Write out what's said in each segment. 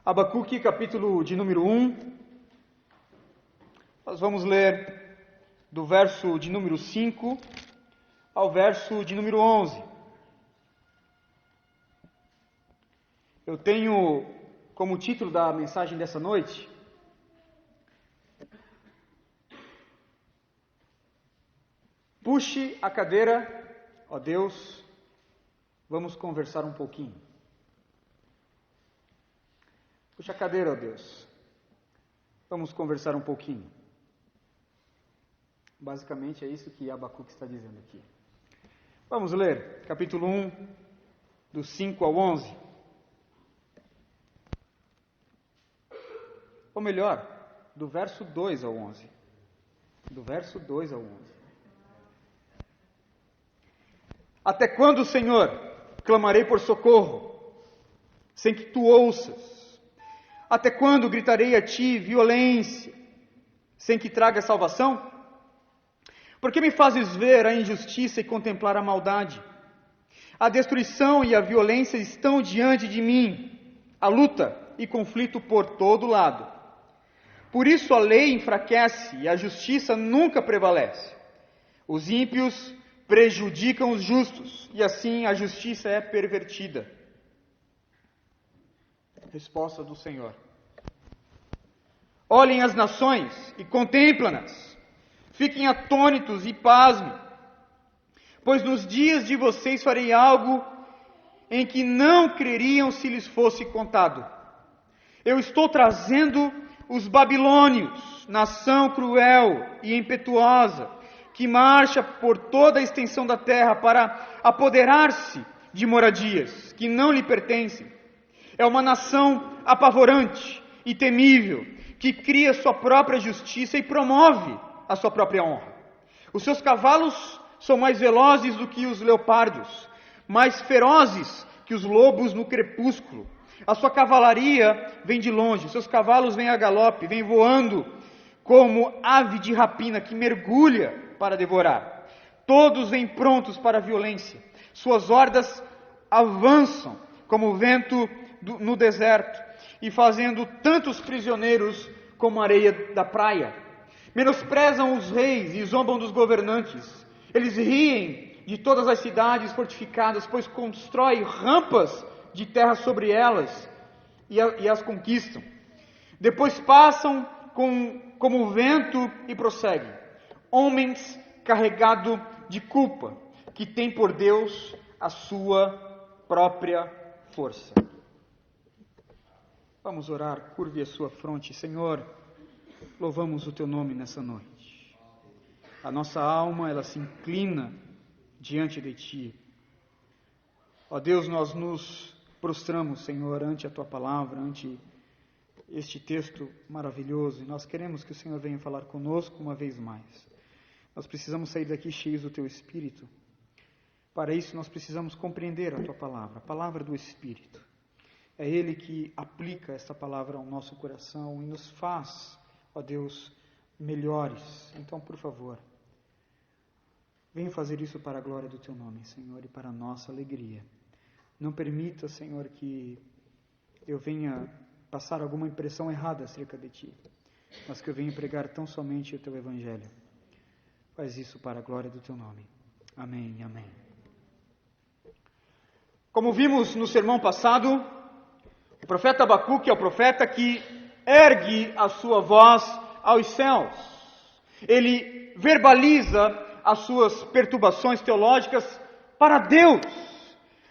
Abacuque, capítulo de número 1. Nós vamos ler do verso de número 5 ao verso de número 11. Eu tenho como título da mensagem dessa noite: Puxe a cadeira, ó Deus, vamos conversar um pouquinho. Puxa a cadeira, ó Deus, vamos conversar um pouquinho. Basicamente é isso que Abacuque está dizendo aqui. Vamos ler capítulo 1, do 5 ao 11. Ou melhor, do verso 2 ao 11. Do verso 2 ao 11. Até quando, Senhor, clamarei por socorro, sem que tu ouças? Até quando gritarei a ti violência, sem que traga salvação? Por que me fazes ver a injustiça e contemplar a maldade? A destruição e a violência estão diante de mim, a luta e conflito por todo lado. Por isso a lei enfraquece e a justiça nunca prevalece. Os ímpios prejudicam os justos, e assim a justiça é pervertida. Resposta do Senhor: olhem as nações e contemplem-nas, fiquem atônitos e pasmem, pois nos dias de vocês farei algo em que não creriam se lhes fosse contado. Eu estou trazendo os babilônios, nação cruel e impetuosa, que marcha por toda a extensão da terra para apoderar-se de moradias que não lhe pertencem. É uma nação apavorante e temível, que cria sua própria justiça e promove a sua própria honra. Os seus cavalos são mais velozes do que os leopardos, mais ferozes que os lobos no crepúsculo. A sua cavalaria vem de longe, seus cavalos vêm a galope, vêm voando como ave de rapina que mergulha para devorar. Todos vêm prontos para a violência. Suas hordas avançam como o vento no deserto, e fazendo tantos prisioneiros como a areia da praia. Menosprezam os reis e zombam dos governantes. Eles riem de todas as cidades fortificadas, pois constroem rampas de terra sobre elas e as conquistam. Depois passam como o vento e prosseguem. Homens carregados de culpa, que têm por Deus a sua própria força. Vamos orar, curve a sua fronte. Senhor, louvamos o teu nome nessa noite. A nossa alma, ela se inclina diante de ti. Ó Deus, nós nos prostramos, Senhor, ante a tua palavra, ante este texto maravilhoso, e nós queremos que o Senhor venha falar conosco uma vez mais. Nós precisamos sair daqui cheios do teu Espírito. Para isso nós precisamos compreender a tua palavra, a palavra do Espírito. É Ele que aplica esta palavra ao nosso coração e nos faz, ó Deus, melhores. Então, por favor, venha fazer isso para a glória do teu nome, Senhor, e para a nossa alegria. Não permita, Senhor, que eu venha passar alguma impressão errada acerca de ti, mas que eu venha pregar tão somente o teu evangelho. Faz isso para a glória do teu nome. Amém, amém. Como vimos no sermão passado, o profeta Abacuque é o profeta que ergue a sua voz aos céus. Ele verbaliza as suas perturbações teológicas para Deus,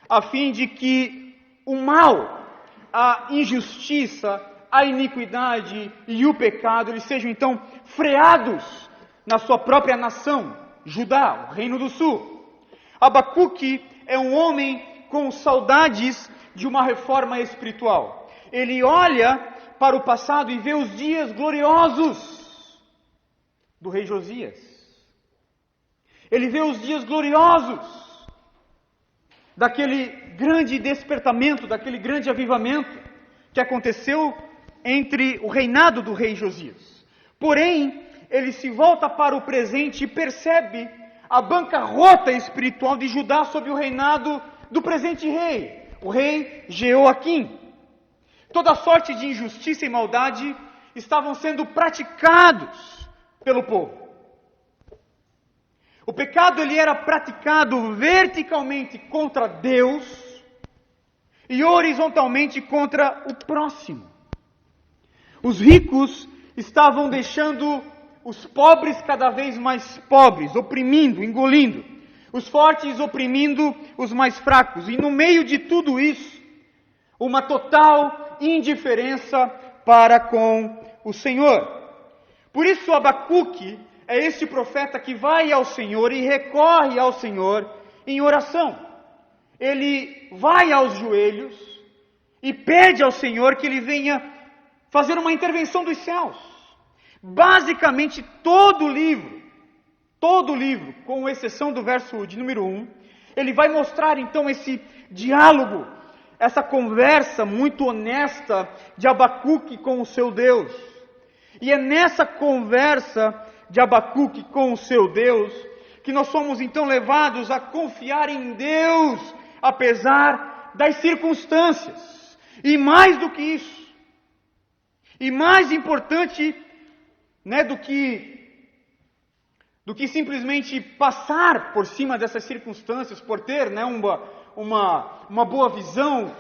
a fim de que o mal, a injustiça, a iniquidade e o pecado, eles sejam então freados na sua própria nação, Judá, o reino do sul. Abacuque é um homem com saudades de uma reforma espiritual. Ele olha para o passado e vê os dias gloriosos do rei Josias. Ele vê os dias gloriosos daquele grande despertamento, daquele grande avivamento que aconteceu entre o reinado do rei Josias. Porém, ele se volta para o presente e percebe a bancarrota espiritual de Judá sob o reinado do presente rei, o rei Jeoaquim. toda sorte de injustiça e maldade estavam sendo praticados pelo povo. O pecado ele era praticado verticalmente contra Deus e horizontalmente contra o próximo. Os ricos estavam deixando os pobres cada vez mais pobres, oprimindo, engolindo. Os fortes oprimindo os mais fracos. E no meio de tudo isso, uma total indiferença para com o Senhor. Por isso Abacuque é esse profeta que vai ao Senhor e recorre ao Senhor em oração. Ele vai aos joelhos e pede ao Senhor que ele venha fazer uma intervenção dos céus. Basicamente todo o livro, com exceção do verso de número 1, ele vai mostrar então esse diálogo, essa conversa muito honesta de Abacuque com o seu Deus. E é nessa conversa de Abacuque com o seu Deus que nós somos então levados a confiar em Deus, apesar das circunstâncias. E mais do que isso, e mais importante, do que simplesmente passar por cima dessas circunstâncias, por ter uma boa visão,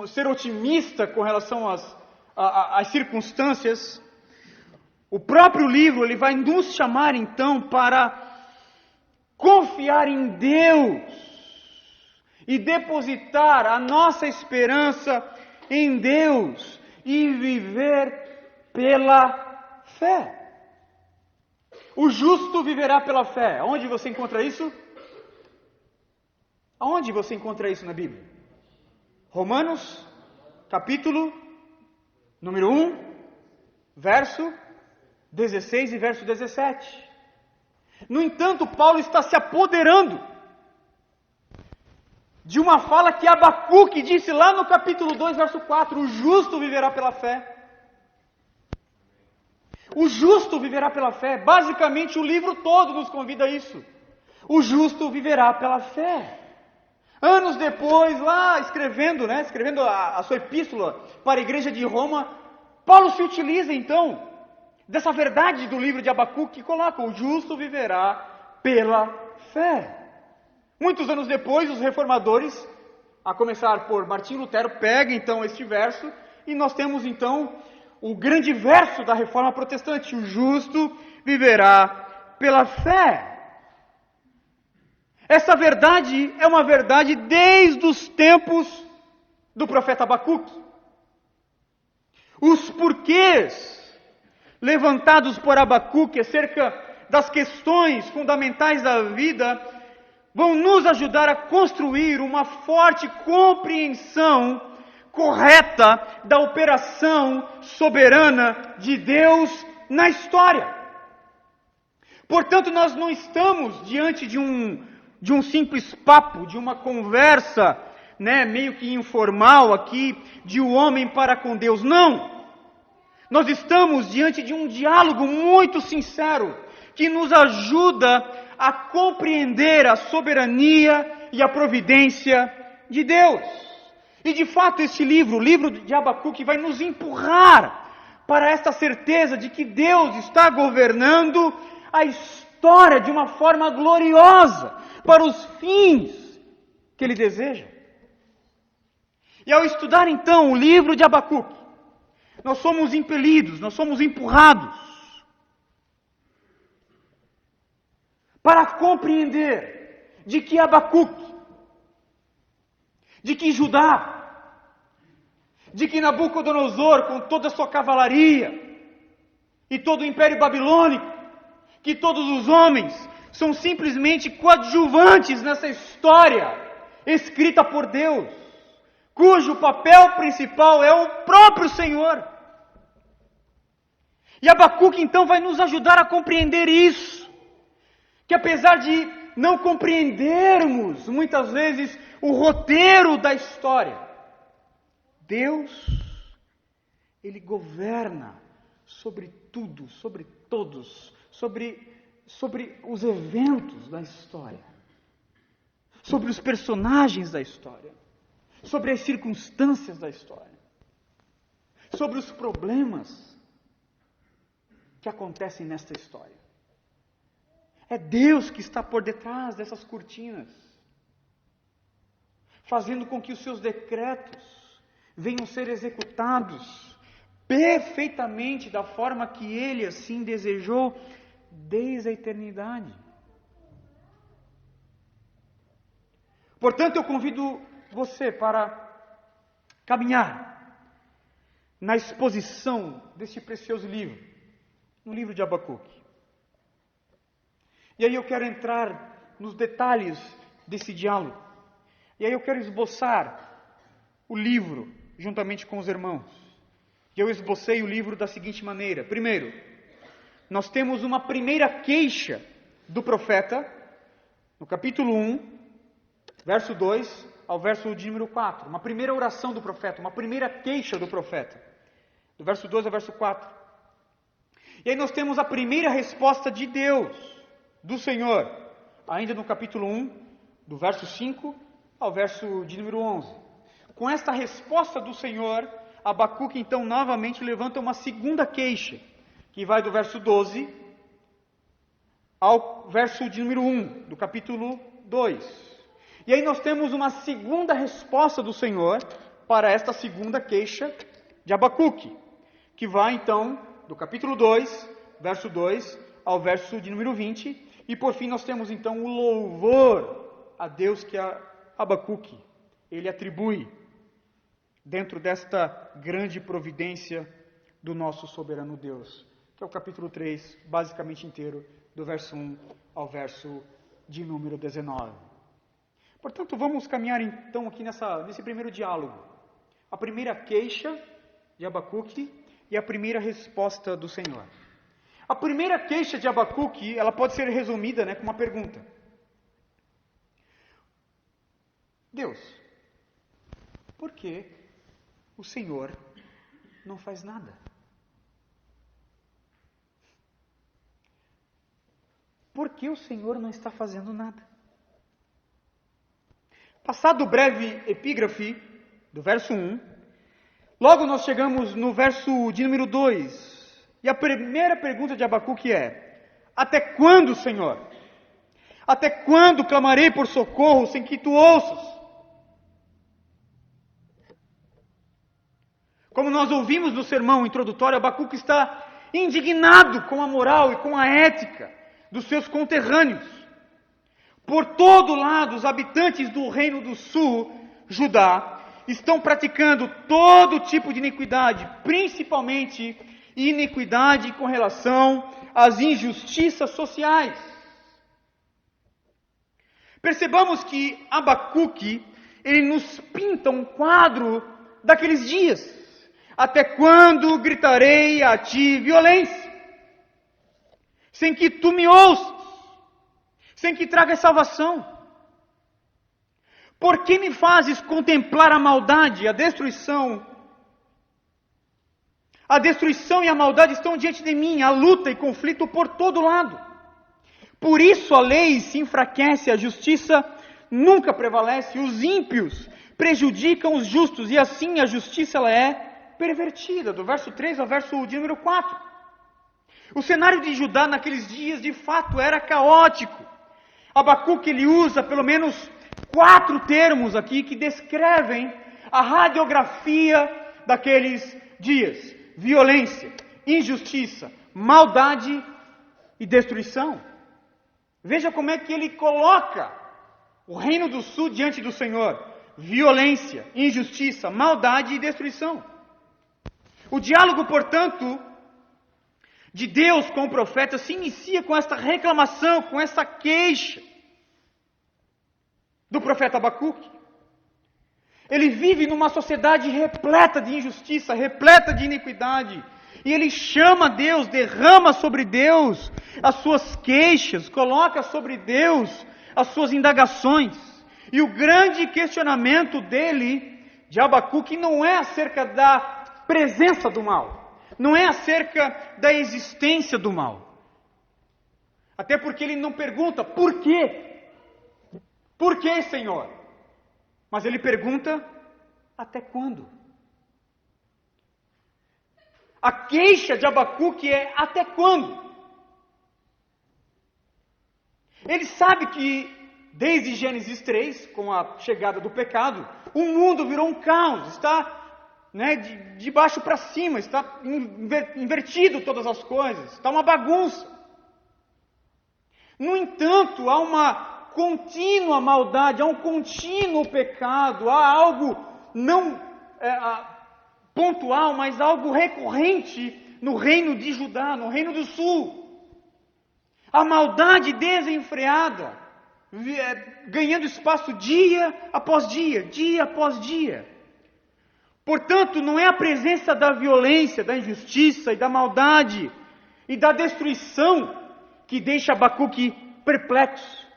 ser otimista com relação às circunstâncias, o próprio livro ele vai nos chamar então para confiar em Deus e depositar a nossa esperança em Deus e viver pela fé. O justo viverá pela fé. Onde você encontra isso? Aonde você encontra isso na Bíblia? Romanos, capítulo número 1, verso 16 e verso 17. No entanto, Paulo está se apoderando de uma fala que Abacuque disse lá no capítulo 2, verso 4, o justo viverá pela fé. O justo viverá pela fé. Basicamente o livro todo nos convida a isso. O justo viverá pela fé. Anos depois, lá escrevendo a sua epístola para a igreja de Roma, Paulo se utiliza então dessa verdade do livro de Abacuque, que coloca: o justo viverá pela fé. Muitos anos depois, os reformadores, a começar por Martinho Lutero, pegam então este verso, e nós temos então o grande verso da Reforma Protestante: o justo viverá pela fé. Essa verdade é uma verdade desde os tempos do profeta Abacuque. Os porquês levantados por Abacuque acerca das questões fundamentais da vida vão nos ajudar a construir uma forte compreensão correta da operação soberana de Deus na história. Portanto, nós não estamos diante de um simples papo, de uma conversa, meio que informal aqui, de um homem para com Deus. Não! Nós estamos diante de um diálogo muito sincero, que nos ajuda a compreender a soberania e a providência de Deus. E de fato este livro, o livro de Abacuque, vai nos empurrar para esta certeza de que Deus está governando a história de uma forma gloriosa, para os fins que Ele deseja. E ao estudar então o livro de Abacuque, nós somos impelidos, nós somos empurrados para compreender de que Abacuque, de que Judá, de que Nabucodonosor com toda a sua cavalaria e todo o império babilônico, que todos os homens são simplesmente coadjuvantes nessa história escrita por Deus, cujo papel principal é o próprio Senhor. E Abacuque então vai nos ajudar a compreender isso, que apesar de não compreendermos muitas vezes o roteiro da história, Deus, Ele governa sobre tudo, sobre todos, sobre os eventos da história, sobre os personagens da história, sobre as circunstâncias da história. sobre os problemas que acontecem nesta história. É Deus que está por detrás dessas cortinas, fazendo com que os seus decretos venham ser executados perfeitamente da forma que Ele assim desejou desde a eternidade. Portanto, eu convido você para caminhar na exposição deste precioso livro, no livro de Abacuque. E aí eu quero entrar nos detalhes desse diálogo. E aí eu quero esboçar o livro juntamente com os irmãos. E eu esbocei o livro da seguinte maneira. Primeiro, nós temos uma primeira queixa do profeta, no capítulo 1, verso 2 ao verso de número 4. Uma primeira oração do profeta, uma primeira queixa do profeta, do verso 2 ao verso 4. E aí nós temos a primeira resposta de Deus, do Senhor, ainda no capítulo 1, do verso 5 ao verso de número 11. Com esta resposta do Senhor, Abacuque então novamente levanta uma segunda queixa, que vai do verso 12 ao verso de número 1, do capítulo 2. E aí nós temos uma segunda resposta do Senhor para esta segunda queixa de Abacuque, que vai então do capítulo 2, verso 2 ao verso de número 20. E por fim nós temos então o louvor a Deus que Abacuque ele atribui dentro desta grande providência do nosso soberano Deus, que é o capítulo 3, basicamente inteiro, do verso 1 ao verso de número 19. Portanto, vamos caminhar então aqui nesse primeiro diálogo. A primeira queixa de Abacuque e a primeira resposta do Senhor. A primeira queixa de Abacuque, ela pode ser resumida com uma pergunta. Deus, por que o Senhor não faz nada? Por que o Senhor não está fazendo nada? Passado o breve epígrafe do verso 1, logo nós chegamos no verso de número 2. E a primeira pergunta de Abacuque é: até quando, Senhor? Até quando clamarei por socorro sem que tu ouças? Como nós ouvimos no sermão introdutório, Abacuque está indignado com a moral e com a ética dos seus conterrâneos. Por todo lado, os habitantes do reino do sul, Judá, estão praticando todo tipo de iniquidade, principalmente iniquidade com relação às injustiças sociais. Percebamos que Abacuque, ele nos pinta um quadro daqueles dias. Até quando gritarei a ti violência, sem que tu me ouças, sem que tragas salvação? Por que me fazes contemplar a maldade, a destruição? A destruição e a maldade estão diante de mim, a luta e conflito por todo lado. Por isso a lei se enfraquece, a justiça nunca prevalece, os ímpios prejudicam os justos, e assim a justiça ela é pervertida, do verso 3 ao verso de número 4. O cenário de Judá naqueles dias de fato era caótico. Abacuque ele usa pelo menos 4 termos aqui que descrevem a radiografia daqueles dias: violência, injustiça, maldade e destruição. Veja como é que ele coloca o reino do sul diante do Senhor: violência, injustiça, maldade e destruição. O diálogo, portanto, de Deus com o profeta se inicia com esta reclamação, com essa queixa do profeta Abacuque. Ele vive numa sociedade repleta de injustiça, repleta de iniquidade, e ele chama Deus, derrama sobre Deus as suas queixas, coloca sobre Deus as suas indagações. E o grande questionamento dele, de Abacuque, não é acerca da presença do mal, não é acerca da existência do mal. Até porque ele não pergunta, por quê? Por quê, Senhor? Mas ele pergunta, até quando? A queixa de Abacuque é: até quando? Ele sabe que desde Gênesis 3, com a chegada do pecado, o mundo virou um caos, está de baixo para cima, está invertido todas as coisas, está uma bagunça. No entanto, há uma contínua maldade, há um contínuo pecado, há algo não pontual, mas algo recorrente no reino de Judá, no reino do sul. A maldade desenfreada, ganhando espaço dia após dia, dia após dia. Portanto, não é a presença da violência, da injustiça e da maldade e da destruição que deixa Abacuque perplexo,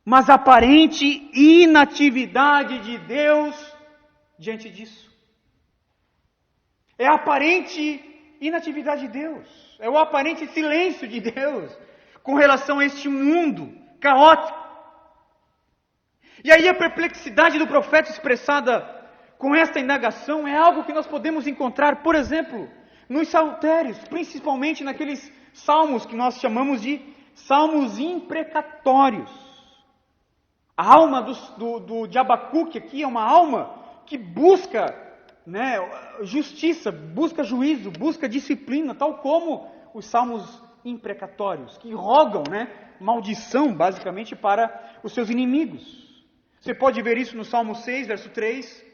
mas a aparente inatividade de Deus diante disso. É a aparente inatividade de Deus, é o aparente silêncio de Deus com relação a este mundo caótico. E aí a perplexidade do profeta expressada com esta indagação é algo que nós podemos encontrar, por exemplo, nos saltérios, principalmente naqueles salmos que nós chamamos de salmos imprecatórios. A alma de Abacuque aqui é uma alma que busca justiça, busca juízo, busca disciplina, tal como os salmos imprecatórios, que rogam maldição, basicamente, para os seus inimigos. Você pode ver isso no Salmo 6, verso 3,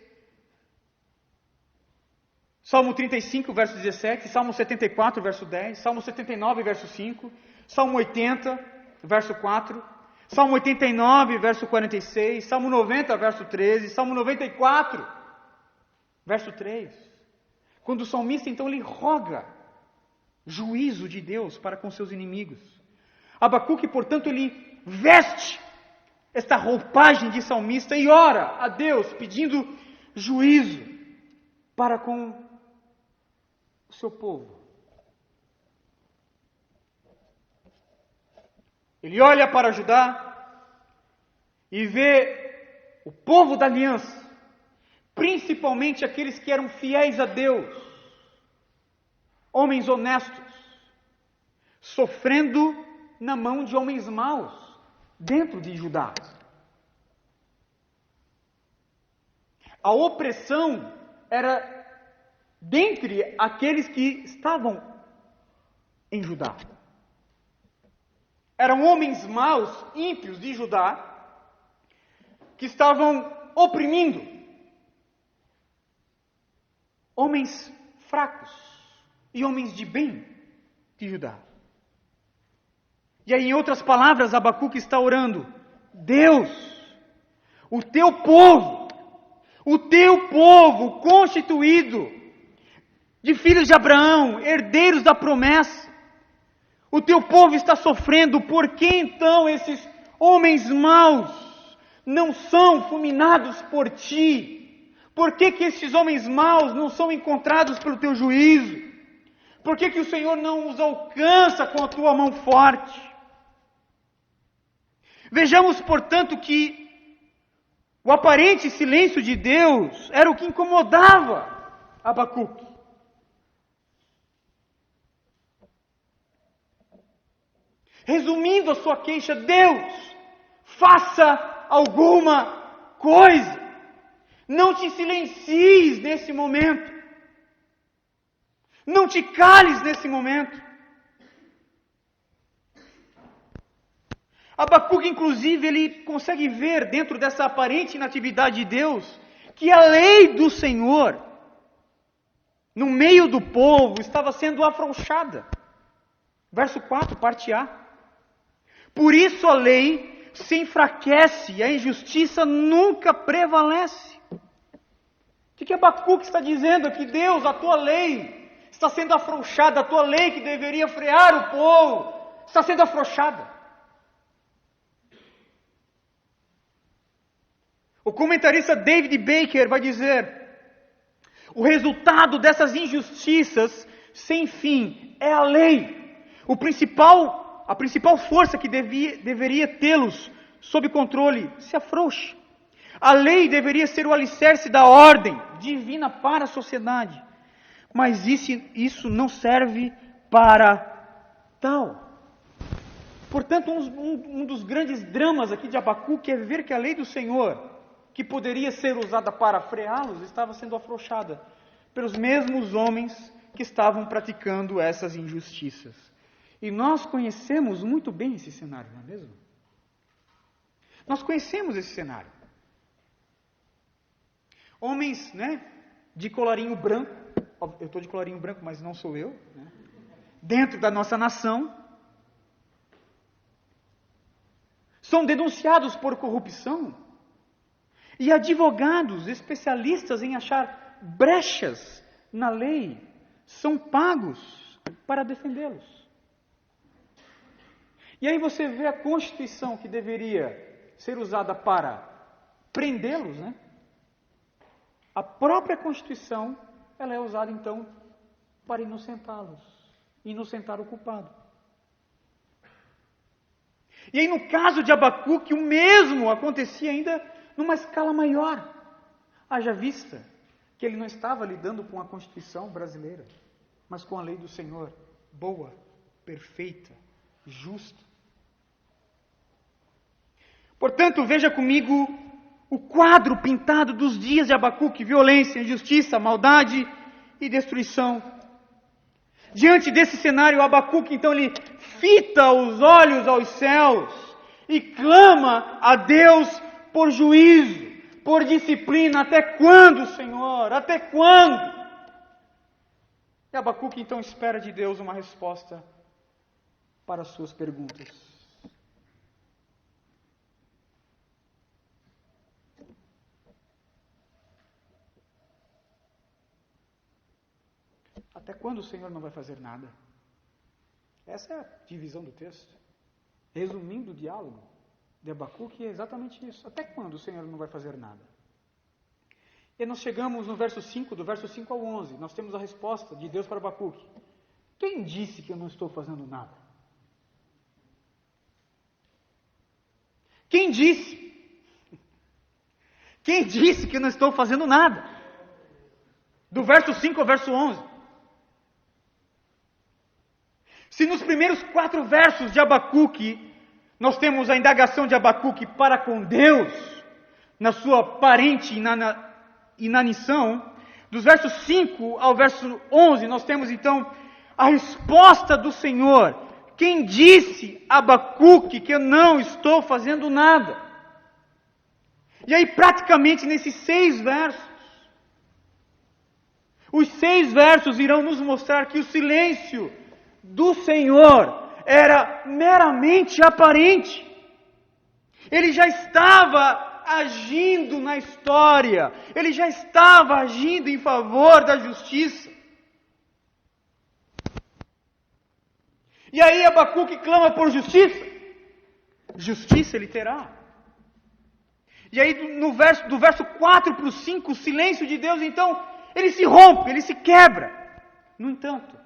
Salmo 35, verso 17, Salmo 74, verso 10, Salmo 79, verso 5, Salmo 80, verso 4, Salmo 89, verso 46, Salmo 90, verso 13, Salmo 94, verso 3. Quando o salmista, então, ele roga juízo de Deus para com seus inimigos. Abacuque, portanto, ele veste esta roupagem de salmista e ora a Deus pedindo juízo para com o seu povo. Ele olha para Judá e vê o povo da aliança, principalmente aqueles que eram fiéis a Deus, homens honestos, sofrendo na mão de homens maus dentro de Judá. A opressão era dentre aqueles que estavam em Judá. Eram homens maus, ímpios de Judá, que estavam oprimindo homens fracos e homens de bem de Judá. E aí, em outras palavras, Abacuque está orando: Deus, o teu povo constituído de filhos de Abraão, herdeiros da promessa, o teu povo está sofrendo. Por que então esses homens maus não são fulminados por ti? Por que esses homens maus não são encontrados pelo teu juízo? Por que o Senhor não os alcança com a tua mão forte? Vejamos, portanto, que o aparente silêncio de Deus era o que incomodava Abacuque. Resumindo a sua queixa: Deus, faça alguma coisa. Não te silencies nesse momento. Não te cales nesse momento. Abacuque, inclusive, ele consegue ver dentro dessa aparente inatividade de Deus que a lei do Senhor no meio do povo estava sendo afrouxada. Verso 4, parte A. Por isso a lei se enfraquece e a injustiça nunca prevalece. O que Abacuque está dizendo aqui? Deus, a tua lei está sendo afrouxada, a tua lei que deveria frear o povo está sendo afrouxada. O comentarista David Baker vai dizer: o resultado dessas injustiças sem fim é a lei. A principal força que deveria tê-los sob controle se afrouxa. A lei deveria ser o alicerce da ordem divina para a sociedade. mas isso não serve para tal. Portanto, um dos grandes dramas aqui de Abacuque é ver que a lei do Senhor, que poderia ser usada para freá-los, estava sendo afrouxada pelos mesmos homens que estavam praticando essas injustiças. E nós conhecemos muito bem esse cenário, não é mesmo? Nós conhecemos esse cenário. Homens, de colarinho branco, eu estou de colarinho branco, mas não sou eu, dentro da nossa nação, são denunciados por corrupção, e advogados especialistas em achar brechas na lei são pagos para defendê-los. E aí você vê a Constituição que deveria ser usada para prendê-los, A própria Constituição, ela é usada então para inocentá-los, inocentar o culpado. E aí no caso de Abacuque, o mesmo acontecia ainda numa escala maior. Haja vista que ele não estava lidando com a Constituição brasileira, mas com a lei do Senhor, boa, perfeita, justa. Portanto, veja comigo o quadro pintado dos dias de Abacuque: violência, injustiça, maldade e destruição. Diante desse cenário, Abacuque, então, ele fita os olhos aos céus e clama a Deus por juízo, por disciplina. Até quando, Senhor? Até quando? E Abacuque, então, espera de Deus uma resposta para as suas perguntas. Até quando o Senhor não vai fazer nada? Essa é a divisão do texto. Resumindo o diálogo de Abacuque, é exatamente isso. Até quando o Senhor não vai fazer nada? E nós chegamos no verso 5, do verso 5 ao 11. Nós temos a resposta de Deus para Abacuque. Quem disse que eu não estou fazendo nada? Quem disse? Quem disse que eu não estou fazendo nada? Do verso 5 ao verso 11. Se nos primeiros 4 versos de Abacuque, nós temos a indagação de Abacuque para com Deus, na sua aparente inanição, dos versos 5 ao verso 11, nós temos então a resposta do Senhor. Quem disse a Abacuque que eu não estou fazendo nada? E aí praticamente nesses 6 versos, os 6 versos irão nos mostrar que o silêncio do Senhor era meramente aparente. Ele já estava agindo na história, ele já estava agindo em favor da justiça. E aí Abacuque clama por justiça. Justiça ele terá. E aí do verso 4 para o 5, o silêncio de Deus então, ele se rompe, ele se quebra. No entanto,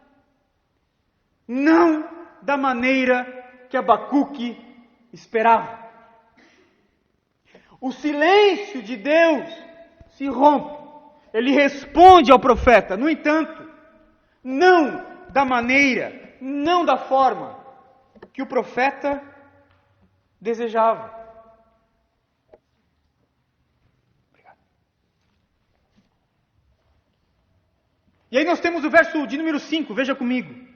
não da maneira que Abacuque esperava. O silêncio de Deus se rompe. Ele responde ao profeta. No entanto, não da maneira, não da forma que o profeta desejava. Obrigado. E aí nós temos o verso de número 5, veja comigo.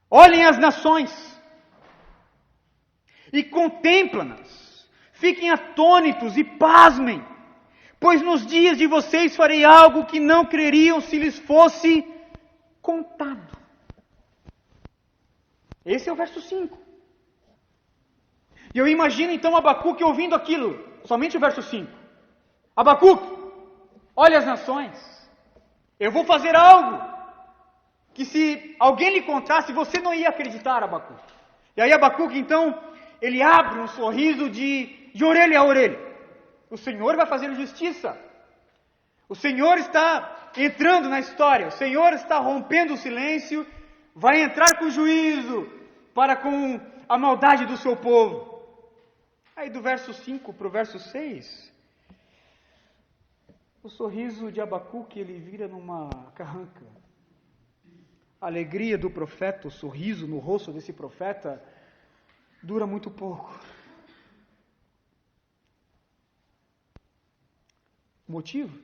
Olhem as nações e contemplam-nas, fiquem atônitos e pasmem, pois nos dias de vocês farei algo que não creriam se lhes fosse contado. Esse é o verso 5. E eu imagino então Abacuque ouvindo aquilo, somente o verso 5. Abacuque, olha as nações, eu vou fazer algo que se alguém lhe contasse, você não ia acreditar, Abacuque. E aí Abacuque, então, ele abre um sorriso de orelha a orelha. O Senhor vai fazer justiça. O Senhor está entrando na história. O Senhor está rompendo o silêncio, vai entrar com juízo para com a maldade do seu povo. Aí do verso 5 para o verso 6, O sorriso de Abacuque, ele vira numa carranca. A alegria do profeta, o sorriso no rosto desse profeta, dura muito pouco. O motivo?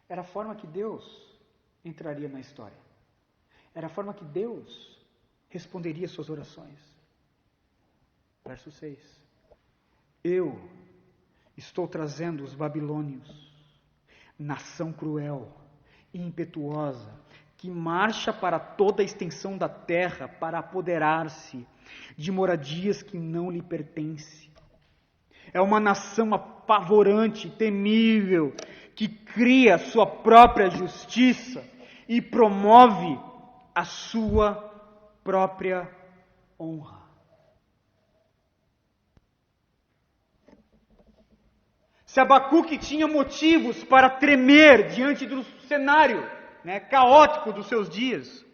Era a forma que Deus entraria na história. Era a forma que Deus responderia suas orações. Verso 6. Eu estou trazendo os babilônios, nação cruel e impetuosa, que marcha para toda a extensão da terra para apoderar-se de moradias que não lhe pertencem. É uma nação apavorante, temível, que cria sua própria justiça e promove a sua própria honra. Se Abacuque tinha motivos para tremer diante do cenário caótico dos seus dias,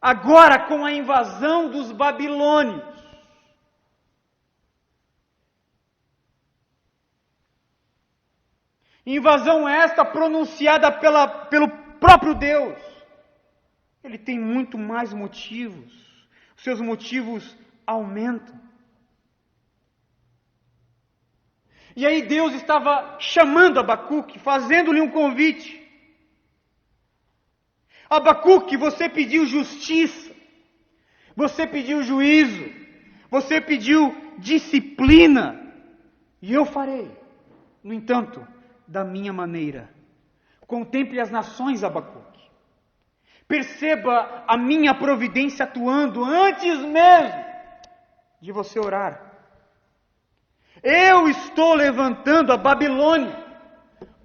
agora com a invasão dos babilônios, invasão esta pronunciada pelo próprio Deus, ele tem muito mais motivos, os seus motivos aumentam. E aí Deus estava chamando Abacuque, fazendo-lhe um convite. Abacuque, você pediu justiça, você pediu juízo, você pediu disciplina, e eu farei, no entanto, da minha maneira. Contemple as nações, Abacuque. Perceba a minha providência atuando antes mesmo de você orar. Eu estou levantando a Babilônia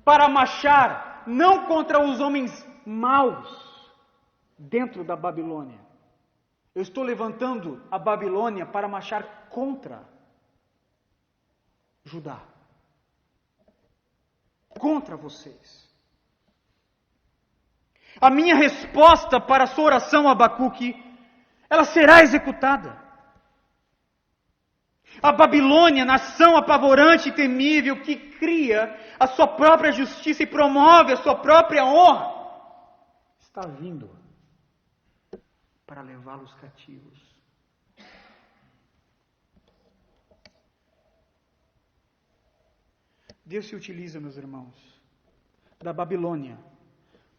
para marchar não contra os homens maus dentro da Babilônia. Eu estou levantando a Babilônia para marchar contra Judá. Contra vocês. A minha resposta para a sua oração, Abacuque, ela será executada. A Babilônia, nação apavorante e temível, que cria a sua própria justiça e promove a sua própria honra, está vindo para levá-los cativos. Deus se utiliza, meus irmãos, da Babilônia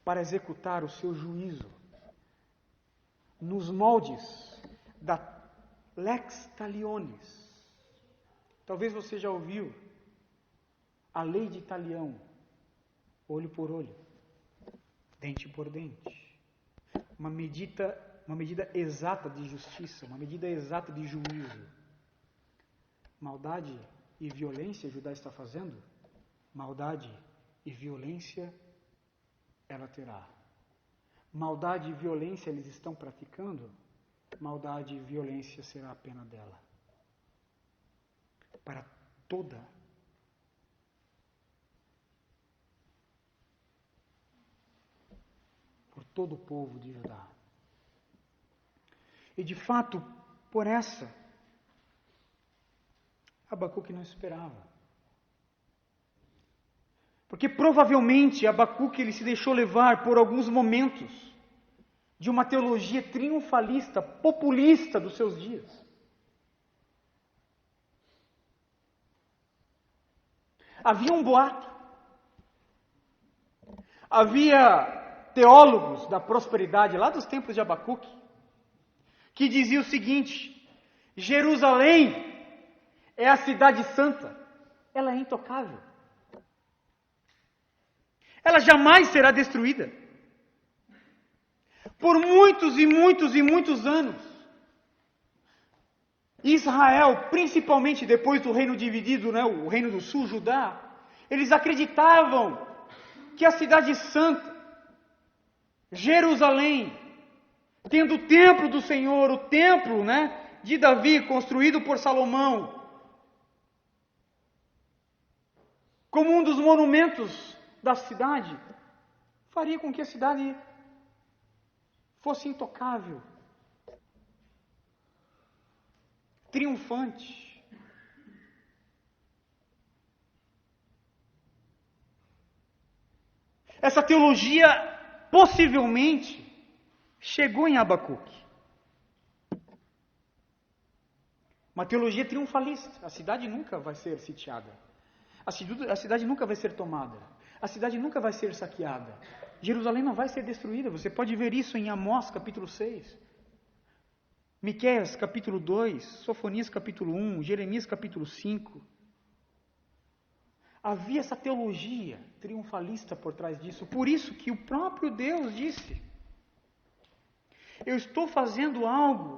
para executar o seu juízo nos moldes da Lex Talionis. Talvez você já ouviu a lei de Talião, olho por olho, dente por dente. Uma medida exata de justiça, uma medida exata de juízo. Maldade e violência Judá está fazendo? Maldade e violência ela terá. Maldade e violência eles estão praticando? Maldade e violência será a pena dela. Para por todo o povo de Judá. E de fato, por essa, Abacuque não esperava. Porque provavelmente Abacuque ele se deixou levar por alguns momentos de uma teologia triunfalista, populista dos seus dias. Havia um boato. Havia teólogos da prosperidade lá dos tempos de Abacuque que diziam o seguinte: Jerusalém é a cidade santa, ela é intocável. Ela jamais será destruída. Por muitos e muitos e muitos anos, Israel, principalmente depois do reino dividido, o reino do sul, Judá, eles acreditavam que a cidade santa, Jerusalém, tendo o templo do Senhor, o templo de Davi, construído por Salomão, como um dos monumentos da cidade, faria com que a cidade fosse intocável, triunfante. Essa teologia possivelmente chegou em Abacuque. Uma teologia triunfalista. A cidade nunca vai ser sitiada. A cidade nunca vai ser tomada. A cidade nunca vai ser saqueada. Jerusalém não vai ser destruída. Você pode ver isso em Amós capítulo 6. Miqueias capítulo 2. Sofonias capítulo 1. Jeremias capítulo 5. Havia essa teologia triunfalista por trás disso. Por isso que o próprio Deus disse: eu estou fazendo algo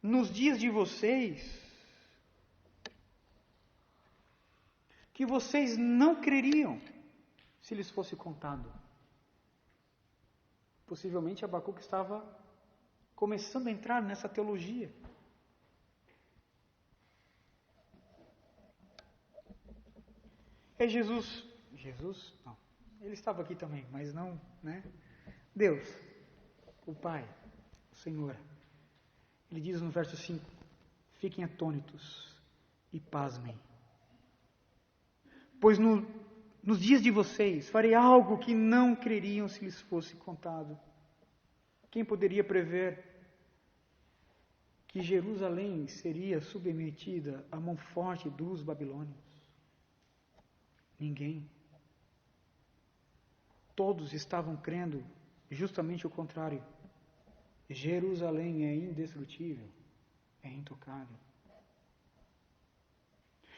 nos dias de vocês que vocês não creriam se lhes fosse contado. Possivelmente Abacuque estava começando a entrar nessa teologia. É Jesus, não, ele estava aqui também, mas não, né? Deus, o Pai, o Senhor, ele diz no verso 5, fiquem atônitos e pasmem, pois nos dias de vocês farei algo que não creriam se lhes fosse contado. Quem poderia prever que Jerusalém seria submetida à mão forte dos babilônios? Ninguém. Todos estavam crendo justamente o contrário. Jerusalém é indestrutível, é intocável.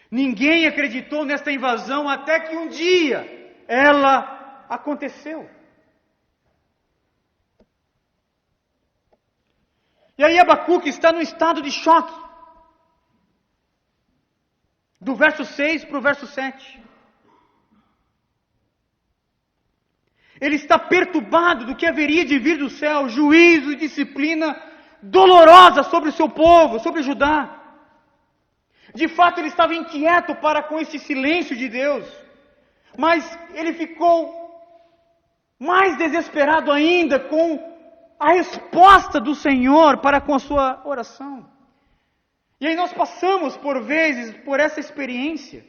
Ninguém acreditou nesta invasão até que um dia ela aconteceu. E aí Abacuque está num estado de choque. Do verso 6 para o verso 7. Ele está perturbado do que haveria de vir do céu, juízo e disciplina dolorosa sobre o seu povo, sobre Judá. De fato, ele estava inquieto para com esse silêncio de Deus, mas ele ficou mais desesperado ainda com a resposta do Senhor para com a sua oração. E aí nós passamos, por vezes, por essa experiência.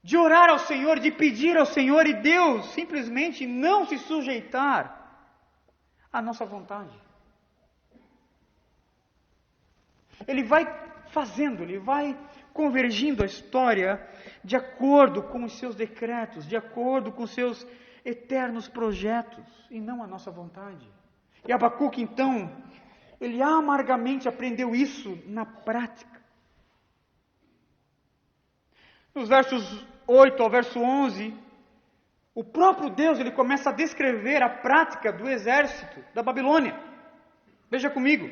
De orar ao Senhor, de pedir ao Senhor e Deus simplesmente não se sujeitar à nossa vontade. Ele vai fazendo, ele vai convergindo a história de acordo com os seus decretos, de acordo com os seus eternos projetos, e não a nossa vontade. E Abacuque, então, ele amargamente aprendeu isso na prática. Nos versos 8 ao verso 11, o próprio Deus ele começa a descrever a prática do exército da Babilônia. Veja comigo.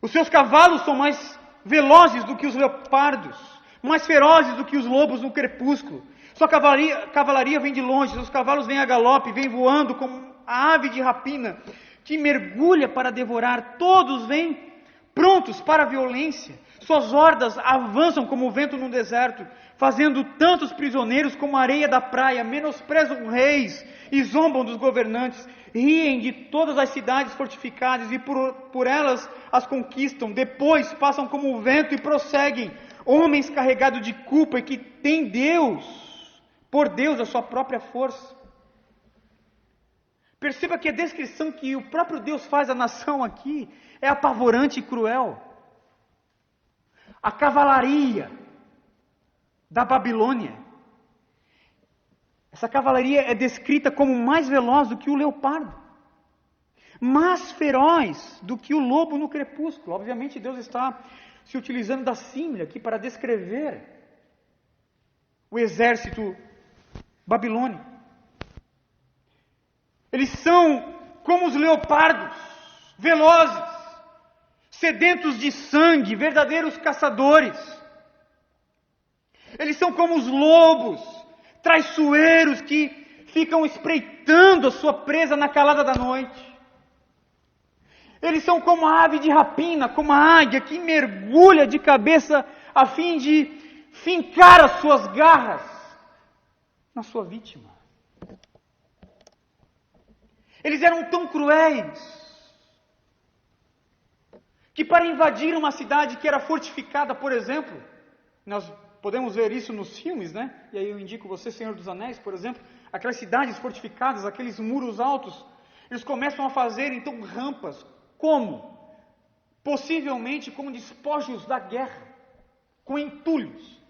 Os seus cavalos são mais velozes do que os leopardos, mais ferozes do que os lobos no crepúsculo. Sua cavalaria vem de longe, seus cavalos vêm a galope, vêm voando como a ave de rapina, que mergulha para devorar. Todos vêm prontos para a violência. Suas hordas avançam como o vento no deserto, fazendo tantos prisioneiros como a areia da praia, menosprezam reis e zombam dos governantes, riem de todas as cidades fortificadas e por elas as conquistam. Depois passam como o vento e prosseguem, homens carregados de culpa e que têm por Deus, a sua própria força. Perceba que a descrição que o próprio Deus faz à nação aqui é apavorante e cruel. A cavalaria da Babilônia, essa cavalaria é descrita como mais veloz do que o leopardo, mais feroz do que o lobo no crepúsculo. Obviamente Deus está se utilizando da símile aqui para descrever o exército babilônico. Eles são como os leopardos, velozes, sedentos de sangue, verdadeiros caçadores. Eles são como os lobos, traiçoeiros que ficam espreitando a sua presa na calada da noite. Eles são como a ave de rapina, como a águia que mergulha de cabeça a fim de fincar as suas garras na sua vítima. Eles eram tão cruéis que para invadir uma cidade que era fortificada, por exemplo, nós podemos ver isso nos filmes, né? E aí eu indico você, Senhor dos Anéis, por exemplo, aquelas cidades fortificadas, aqueles muros altos, eles começam a fazer então rampas. Como? Possivelmente com despojos da guerra, com entulhos,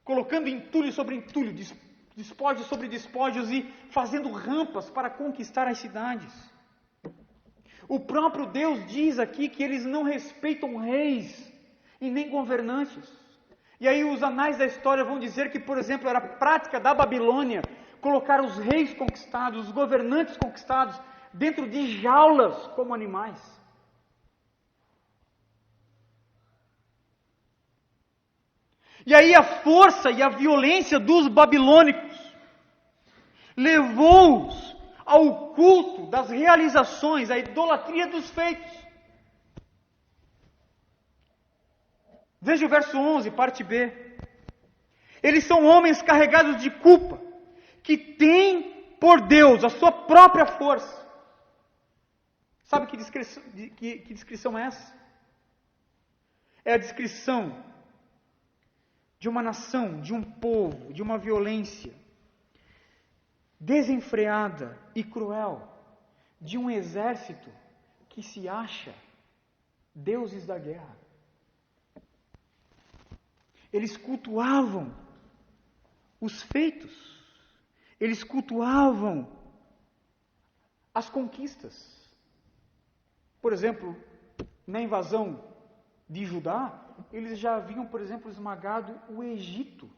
colocando entulho sobre entulho, despojos sobre despojos e fazendo rampas para conquistar as cidades. O próprio Deus diz aqui que eles não respeitam reis e nem governantes. E aí os anais da história vão dizer que, por exemplo, era prática da Babilônia colocar os reis conquistados, os governantes conquistados, dentro de jaulas como animais. E aí a força e a violência dos babilônicos levou-os ao culto das realizações, à idolatria dos feitos. Veja o verso 11, parte B. Eles são homens carregados de culpa, que têm por Deus a sua própria força. Sabe que descrição é essa? É a descrição de uma nação, de um povo, de uma violência desenfreada e cruel, de um exército que se acha deuses da guerra. Eles cultuavam os feitos, eles cultuavam as conquistas. Por exemplo, na invasão de Judá, eles já haviam, por exemplo, esmagado o Egito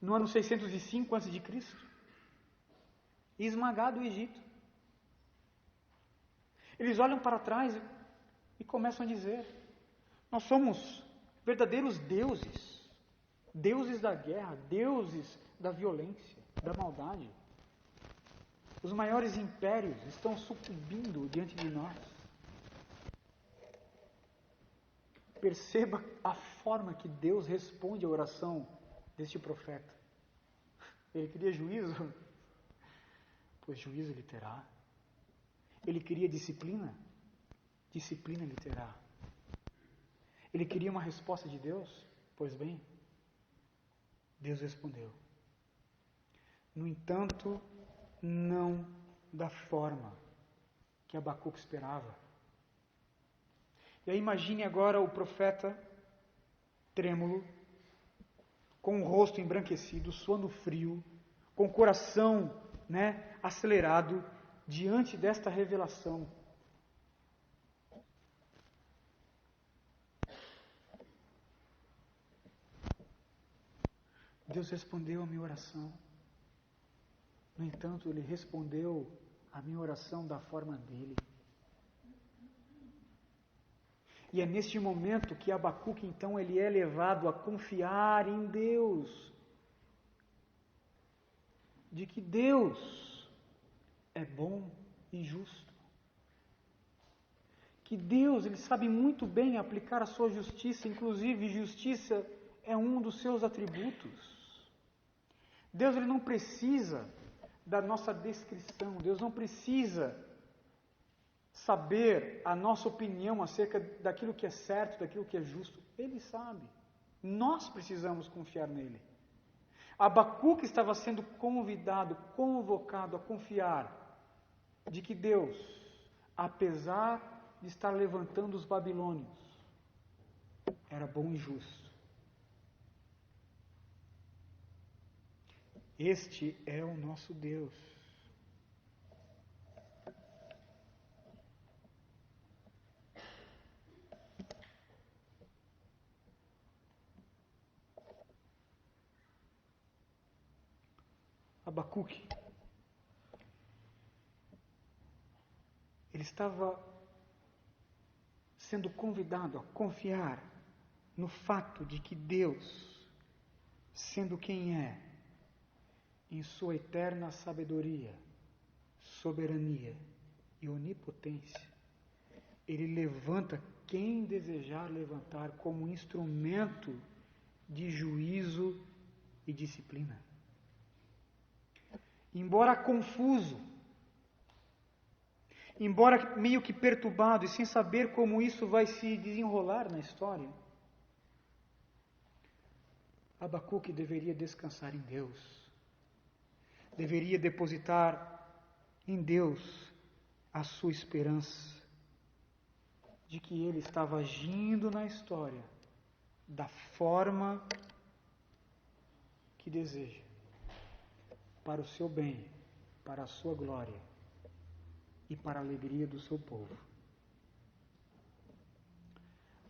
no ano 605 a.C. Esmagado o Egito. Eles olham para trás e começam a dizer: nós somos verdadeiros deuses, deuses da guerra, deuses da violência, da maldade. Os maiores impérios estão sucumbindo diante de nós. Perceba a forma que Deus responde à oração deste profeta. Ele queria juízo? Pois juízo ele terá. Ele queria disciplina? Disciplina ele terá. Ele queria uma resposta de Deus? Pois bem, Deus respondeu. No entanto, não da forma que Abacuque esperava. E aí imagine agora o profeta trêmulo, com o rosto embranquecido, suando frio, com o coração, acelerado, diante desta revelação. Deus respondeu a minha oração. No entanto, Ele respondeu a minha oração da forma dele. E é neste momento que Abacuque, então, ele é levado a confiar em Deus. De que Deus é bom e justo. Que Deus, ele sabe muito bem aplicar a sua justiça, inclusive justiça é um dos seus atributos. Deus, ele não precisa da nossa descrição, Deus não precisa saber a nossa opinião acerca daquilo que é certo, daquilo que é justo. Ele sabe. Nós precisamos confiar nele. Abacuque estava sendo convidado, convocado a confiar de que Deus, apesar de estar levantando os babilônios, era bom e justo. Este é o nosso Deus. Abacuque, ele estava sendo convidado a confiar no fato de que Deus, sendo quem é, em sua eterna sabedoria, soberania e onipotência, ele levanta quem desejar levantar como instrumento de juízo e disciplina. Embora confuso, embora meio que perturbado e sem saber como isso vai se desenrolar na história, Abacuque deveria descansar em Deus, deveria depositar em Deus a sua esperança de que Ele estava agindo na história da forma que deseja, para o seu bem, para a sua glória e para a alegria do seu povo.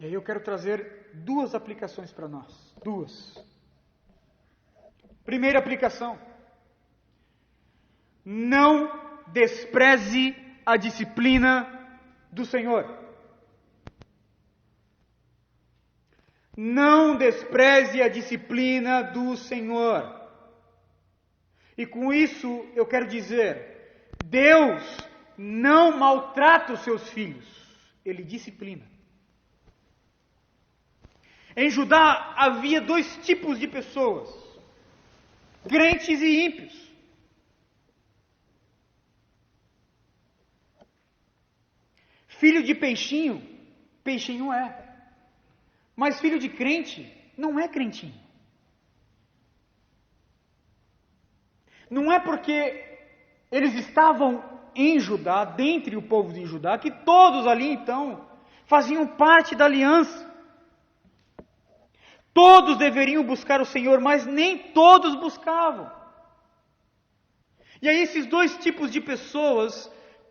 E aí eu quero trazer duas aplicações para nós. Duas. Primeira aplicação: não despreze a disciplina do Senhor. Não despreze a disciplina do Senhor. E com isso eu quero dizer, Deus não maltrata os seus filhos, Ele disciplina. Em Judá havia dois tipos de pessoas: crentes e ímpios. Filho de peixinho, peixinho é. Mas filho de crente, não é crentinho. Não é porque eles estavam em Judá, dentre o povo de Judá, que todos ali então faziam parte da aliança. Todos deveriam buscar o Senhor, mas nem todos buscavam. E aí esses dois tipos de pessoas,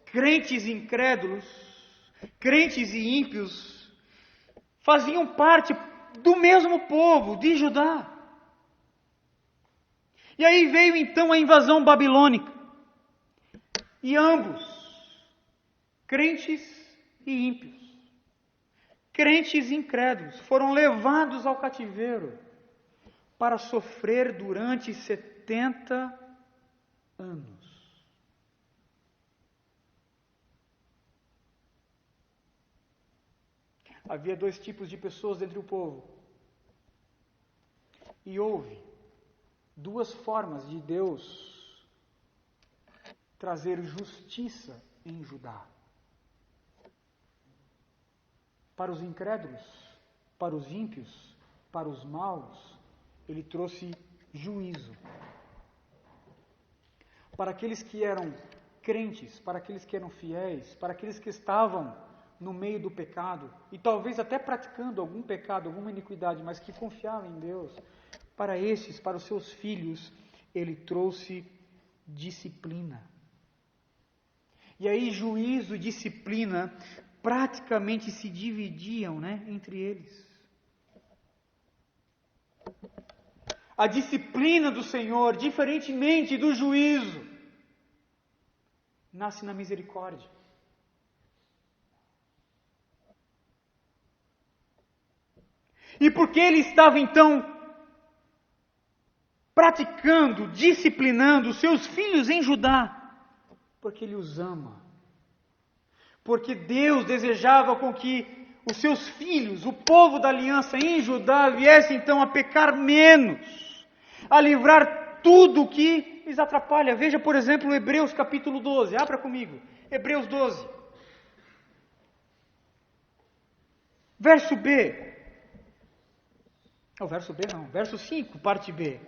crentes e incrédulos, crentes e ímpios, faziam parte do mesmo povo de Judá. E aí veio então a invasão babilônica. E ambos, crentes e ímpios, crentes e incrédulos, foram levados ao cativeiro para sofrer durante 70 anos. Havia dois tipos de pessoas entre o povo. E houve duas formas de Deus trazer justiça em Judá. Para os incrédulos, para os ímpios, para os maus, Ele trouxe juízo. Para aqueles que eram crentes, para aqueles que eram fiéis, para aqueles que estavam no meio do pecado, e talvez até praticando algum pecado, alguma iniquidade, mas que confiavam em Deus, para esses, para os seus filhos, Ele trouxe disciplina. E aí juízo e disciplina praticamente se dividiam, entre eles. A disciplina do Senhor, diferentemente do juízo, nasce na misericórdia. E porque Ele estava então praticando, disciplinando os seus filhos em Judá? Porque Ele os ama. Porque Deus desejava com que os seus filhos, o povo da aliança em Judá, viesse então a pecar menos, a livrar tudo o que lhes atrapalha. Veja, por exemplo, Hebreus capítulo 12, abra comigo, Hebreus 12, verso B, não, verso B não, verso 5, parte B.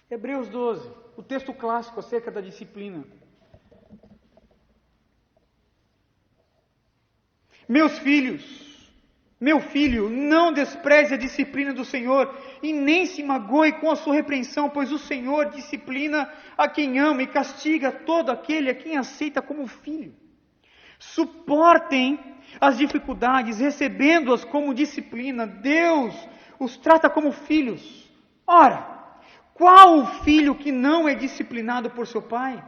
Hebreus 12, o texto clássico acerca da disciplina. Meus filhos, meu filho, não despreze a disciplina do Senhor e nem se magoe com a sua repreensão, pois o Senhor disciplina a quem ama e castiga todo aquele a quem aceita como filho. Suportem as dificuldades, recebendo-as como disciplina. Deus os trata como filhos. Ora, qual o filho que não é disciplinado por seu pai?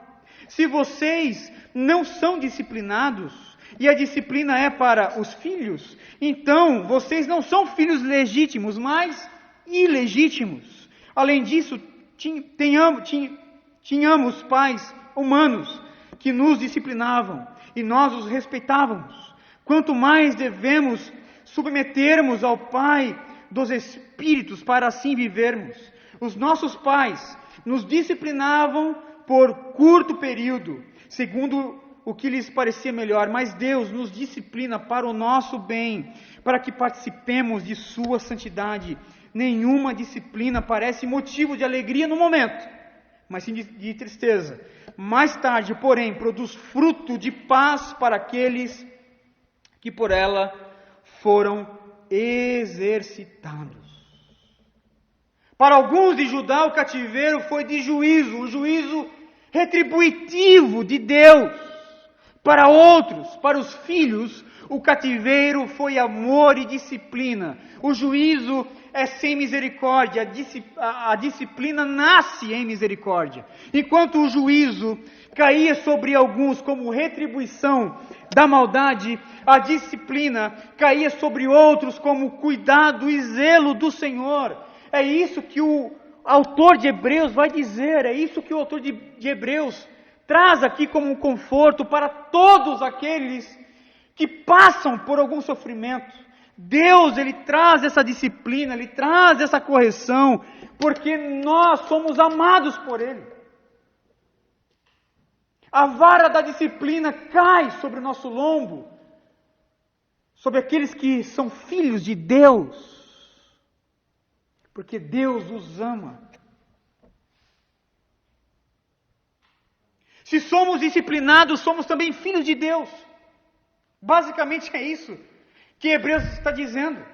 Se vocês não são disciplinados, e a disciplina é para os filhos, então vocês não são filhos legítimos, mas ilegítimos. Além disso, tínhamos pais humanos que nos disciplinavam, e nós os respeitávamos. Quanto mais devemos submetermos ao Pai, dos espíritos para assim vivermos. Os nossos pais nos disciplinavam por curto período, segundo o que lhes parecia melhor, mas Deus nos disciplina para o nosso bem, para que participemos de sua santidade. Nenhuma disciplina parece motivo de alegria no momento, mas sim de tristeza. Mais tarde, porém, produz fruto de paz para aqueles que por ela foram exercitados. Para alguns de Judá, o cativeiro foi de juízo, um juízo retributivo de Deus. Para outros, para os filhos, o cativeiro foi amor e disciplina. O juízo é sem misericórdia, a disciplina nasce em misericórdia. Enquanto o juízo caía sobre alguns como retribuição da maldade, a disciplina caía sobre outros como cuidado e zelo do Senhor. É isso que o autor de Hebreus vai dizer, é isso que o autor de Hebreus traz aqui como um conforto para todos aqueles que passam por algum sofrimento. Deus, Ele traz essa disciplina, Ele traz essa correção, porque nós somos amados por Ele. A vara da disciplina cai sobre o nosso lombo, sobre aqueles que são filhos de Deus, porque Deus os ama. Se somos disciplinados, somos também filhos de Deus. Basicamente é isso que Hebreus está dizendo.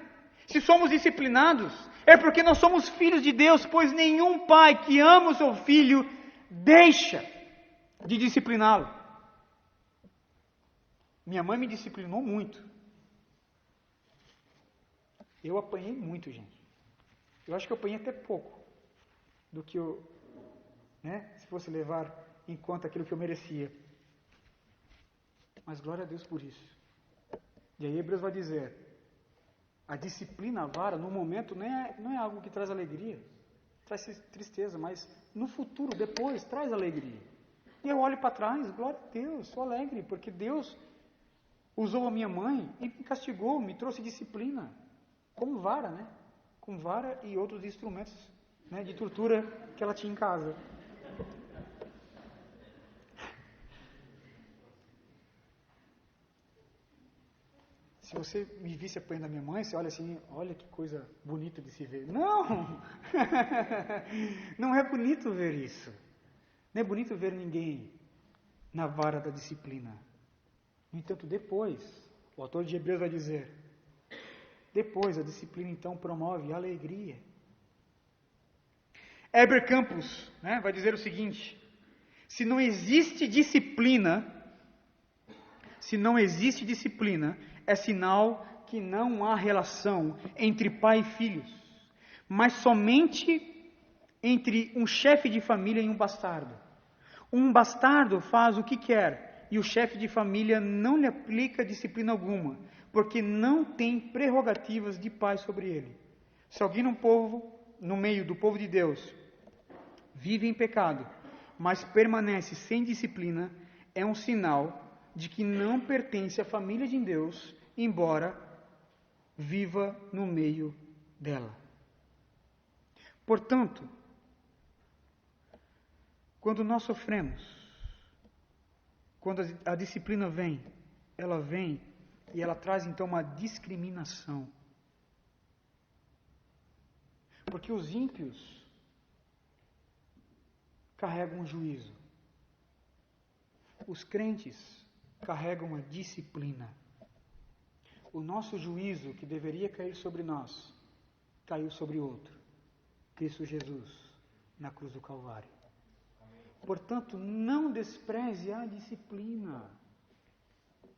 Se somos disciplinados, é porque nós somos filhos de Deus, pois nenhum pai que ama o seu filho deixa de discipliná-lo. Minha mãe me disciplinou muito. Eu apanhei muito, gente. Eu acho que eu apanhei até pouco do que eu, se fosse levar em conta aquilo que eu merecia. Mas glória a Deus por isso. E aí Hebreus vai dizer, a disciplina, a vara, no momento não é algo que traz alegria, traz tristeza, mas no futuro, depois, traz alegria. E eu olho para trás, glória a Deus, sou alegre, porque Deus usou a minha mãe e me castigou, me trouxe disciplina, como vara, com vara e outros instrumentos de tortura que ela tinha em casa. Se você me visse apanhando a minha mãe, você olha assim, olha que coisa bonita de se ver. Não! Não é bonito ver isso. Não é bonito ver ninguém na vara da disciplina. No entanto, depois, o autor de Hebreus vai dizer, depois a disciplina então promove a alegria. Heber Campos vai dizer o seguinte, se não existe disciplina, é sinal que não há relação entre pai e filhos, mas somente entre um chefe de família e um bastardo. Um bastardo faz o que quer, e o chefe de família não lhe aplica disciplina alguma, porque não tem prerrogativas de pai sobre ele. Se alguém no meio do povo de Deus, vive em pecado, mas permanece sem disciplina, é um sinal de que não pertence à família de Deus, embora viva no meio dela. Portanto, quando nós sofremos, quando a disciplina vem, ela vem e ela traz então uma discriminação. Porque os ímpios carregam um juízo. Os crentes carregam a disciplina. O nosso juízo, que deveria cair sobre nós, caiu sobre outro, Cristo Jesus, na cruz do Calvário. Portanto, não despreze a disciplina.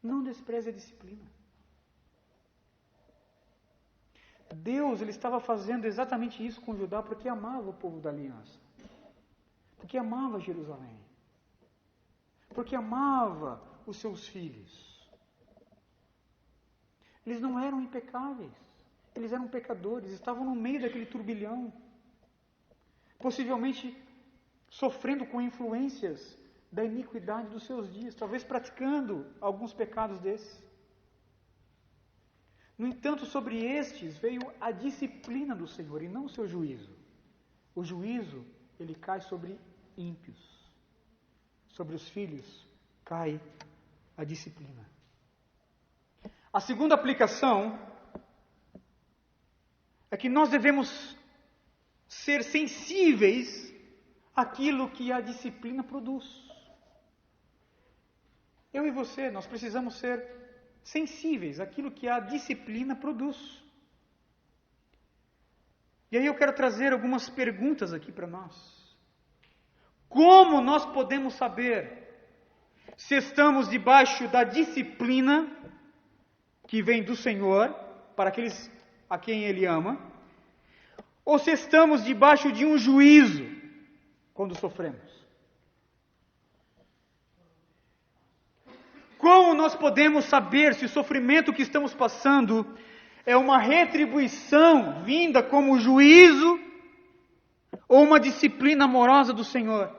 Não despreze a disciplina. Deus, Ele estava fazendo exatamente isso com Judá, porque amava o povo da aliança. Porque amava Jerusalém. Porque amava os seus filhos. Eles não eram impecáveis. Eles eram pecadores, estavam no meio daquele turbilhão. Possivelmente sofrendo com influências da iniquidade dos seus dias, talvez praticando alguns pecados desses. No entanto, sobre estes veio a disciplina do Senhor e não o seu juízo. O juízo, ele cai sobre ímpios. Sobre os filhos cai a disciplina. A segunda aplicação é que nós devemos ser sensíveis àquilo que a disciplina produz. Eu e você, nós precisamos ser sensíveis àquilo que a disciplina produz. E aí eu quero trazer algumas perguntas aqui para nós. Como nós podemos saber se estamos debaixo da disciplina que vem do Senhor, para aqueles a quem Ele ama, ou se estamos debaixo de um juízo quando sofremos? Como nós podemos saber se o sofrimento que estamos passando é uma retribuição vinda como juízo ou uma disciplina amorosa do Senhor?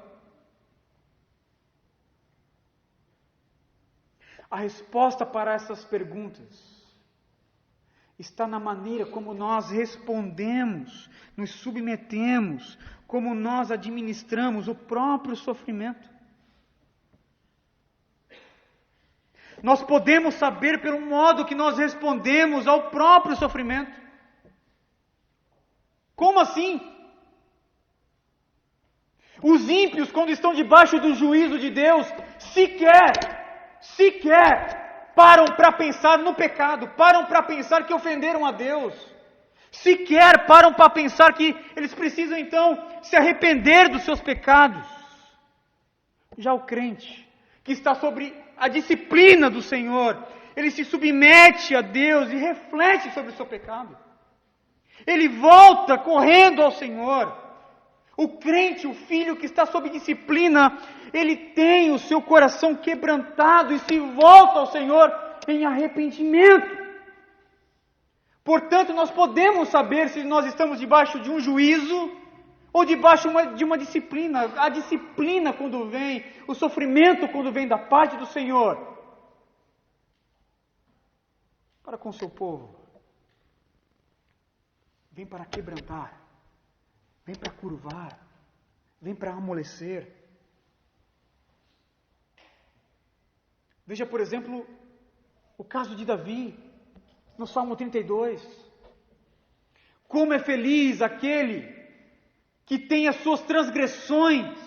A resposta para essas perguntas está na maneira como nós respondemos, nos submetemos, como nós administramos o próprio sofrimento. Nós podemos saber pelo modo que nós respondemos ao próprio sofrimento. Como assim? Os ímpios, quando estão debaixo do juízo de Deus, sequer param para pensar no pecado, param para pensar que ofenderam a Deus, sequer param para pensar que eles precisam então se arrepender dos seus pecados. Já o crente, que está sobre a disciplina do Senhor, ele se submete a Deus e reflete sobre o seu pecado. Ele volta correndo ao Senhor. O crente, o filho que está sob disciplina, ele tem o seu coração quebrantado e se volta ao Senhor em arrependimento. Portanto, nós podemos saber se nós estamos debaixo de um juízo ou debaixo de uma disciplina. A disciplina quando vem, o sofrimento quando vem da parte do Senhor para com o seu povo, vem para quebrantar, vem para curvar, vem para amolecer. Veja, por exemplo, o caso de Davi, no Salmo 32. Como é feliz aquele que tem as suas transgressões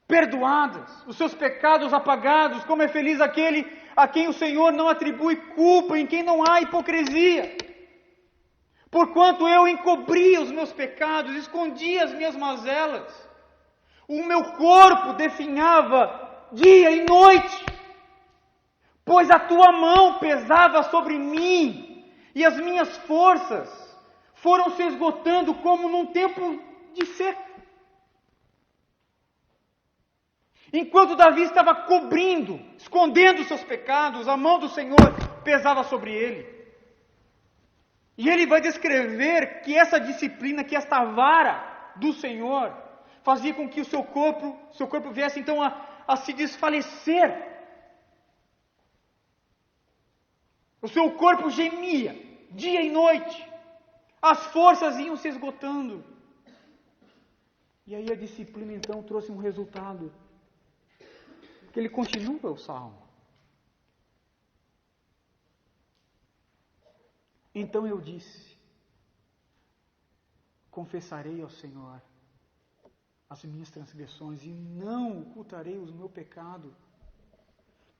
perdoadas, os seus pecados apagados. Como é feliz aquele a quem o Senhor não atribui culpa, em quem não há hipocrisia. Porquanto eu encobria os meus pecados, escondia as minhas mazelas, o meu corpo definhava dia e noite, pois a tua mão pesava sobre mim, e as minhas forças foram se esgotando como num tempo de seca. Enquanto Davi estava cobrindo, escondendo os seus pecados, a mão do Senhor pesava sobre ele. E ele vai descrever que essa disciplina, que esta vara do Senhor, fazia com que o seu corpo viesse então a se desfalecer. O seu corpo gemia, dia e noite. As forças iam se esgotando. E aí a disciplina então trouxe um resultado. Que ele continua o salmo. Então eu disse: confessarei ao Senhor as minhas transgressões e não ocultarei o meu pecado.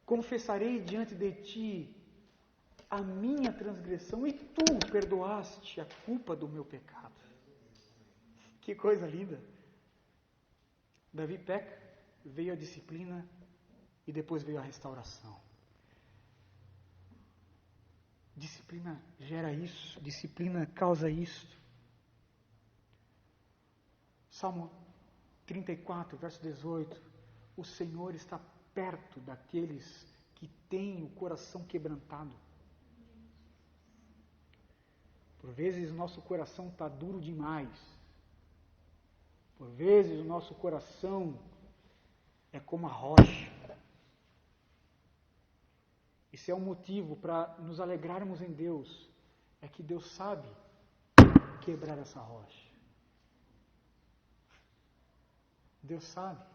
Confessarei diante de ti a minha transgressão e tu perdoaste a culpa do meu pecado. Que coisa linda! Davi peca, veio a disciplina e depois veio a restauração. Disciplina gera isso, disciplina causa isso. Salmo 34, verso 18. O Senhor está perto daqueles que têm o coração quebrantado. Por vezes o nosso coração está duro demais. Por vezes o nosso coração é como a rocha. se é um motivo para nos alegrarmos em Deus, é que Deus sabe quebrar essa rocha. Deus sabe.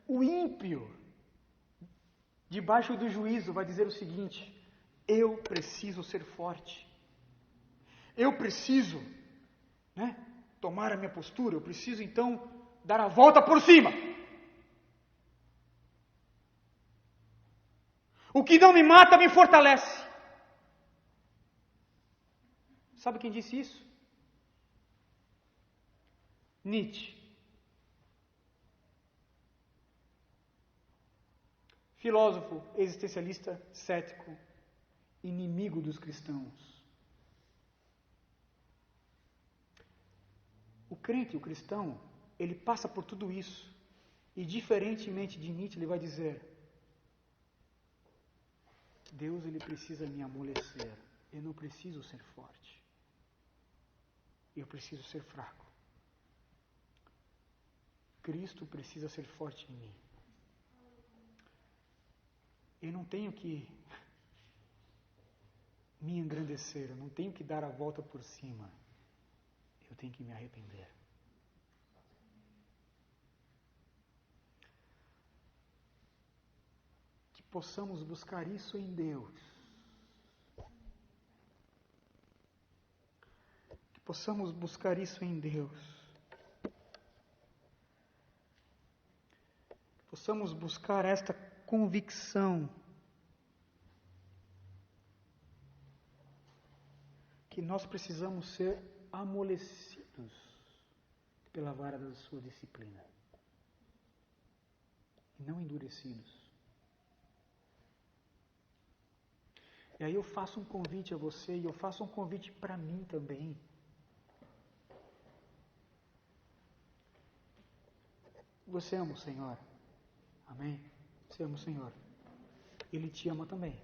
O ímpio, debaixo do juízo, vai dizer o seguinte: eu preciso ser forte. Eu preciso, tomar a minha postura. Eu preciso, então, dar a volta por cima. O que não me mata me fortalece. Sabe quem disse isso? Nietzsche. Filósofo, existencialista, cético, inimigo dos cristãos. O crente, o cristão, ele passa por tudo isso. E diferentemente de Nietzsche, ele vai dizer: Deus, ele precisa me amolecer. Eu não preciso ser forte. Eu preciso ser fraco. Cristo precisa ser forte em mim. Eu não tenho que me engrandecer, eu não tenho que dar a volta por cima. Eu tenho que me arrepender. Que possamos buscar isso em Deus. Que possamos buscar isso em Deus. Que possamos buscar esta convicção que nós precisamos ser amolecidos pela vara da sua disciplina e não endurecidos. E aí eu faço um convite a você e eu faço um convite para mim também. Você ama o Senhor? Amém? Você ama o Senhor? Ele te ama também.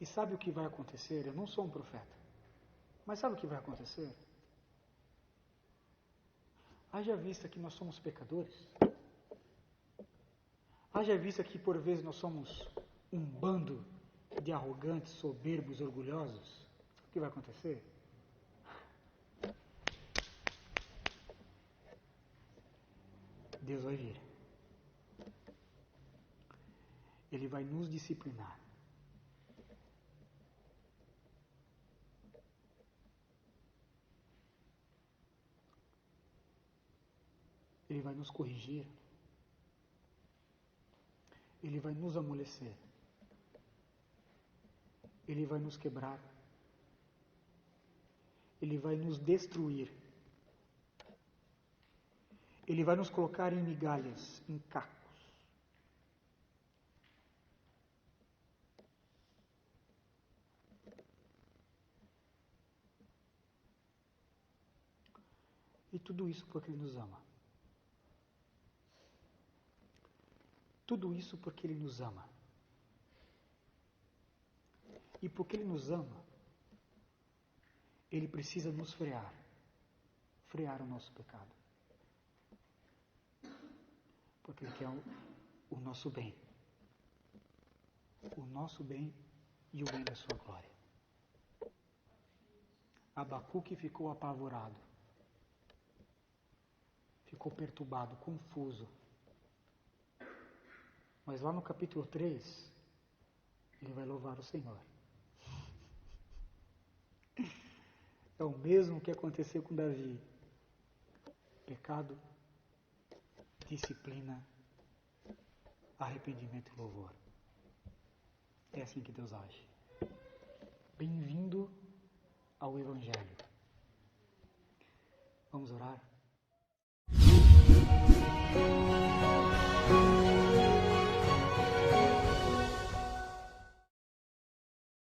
E sabe o que vai acontecer? Eu não sou um profeta. Mas sabe o que vai acontecer? Haja vista que nós somos pecadores. Haja vista que por vezes nós somos um bando de arrogantes, soberbos, orgulhosos. O que vai acontecer? Deus vai vir. Ele vai nos disciplinar. Ele vai nos corrigir. Ele vai nos amolecer. Ele vai nos quebrar. Ele vai nos destruir. Ele vai nos colocar em migalhas, em cacos. E tudo isso porque Ele nos ama. Tudo isso porque Ele nos ama. E porque Ele nos ama, Ele precisa nos frear. Frear o nosso pecado. Porque Ele quer o nosso bem. O nosso bem e o bem da sua glória. Abacuque ficou apavorado. Ficou perturbado, confuso. Mas lá no capítulo 3, ele vai louvar o Senhor. É o mesmo que aconteceu com Davi. Pecado, disciplina, arrependimento e louvor. É assim que Deus age. Bem-vindo ao Evangelho. Vamos orar?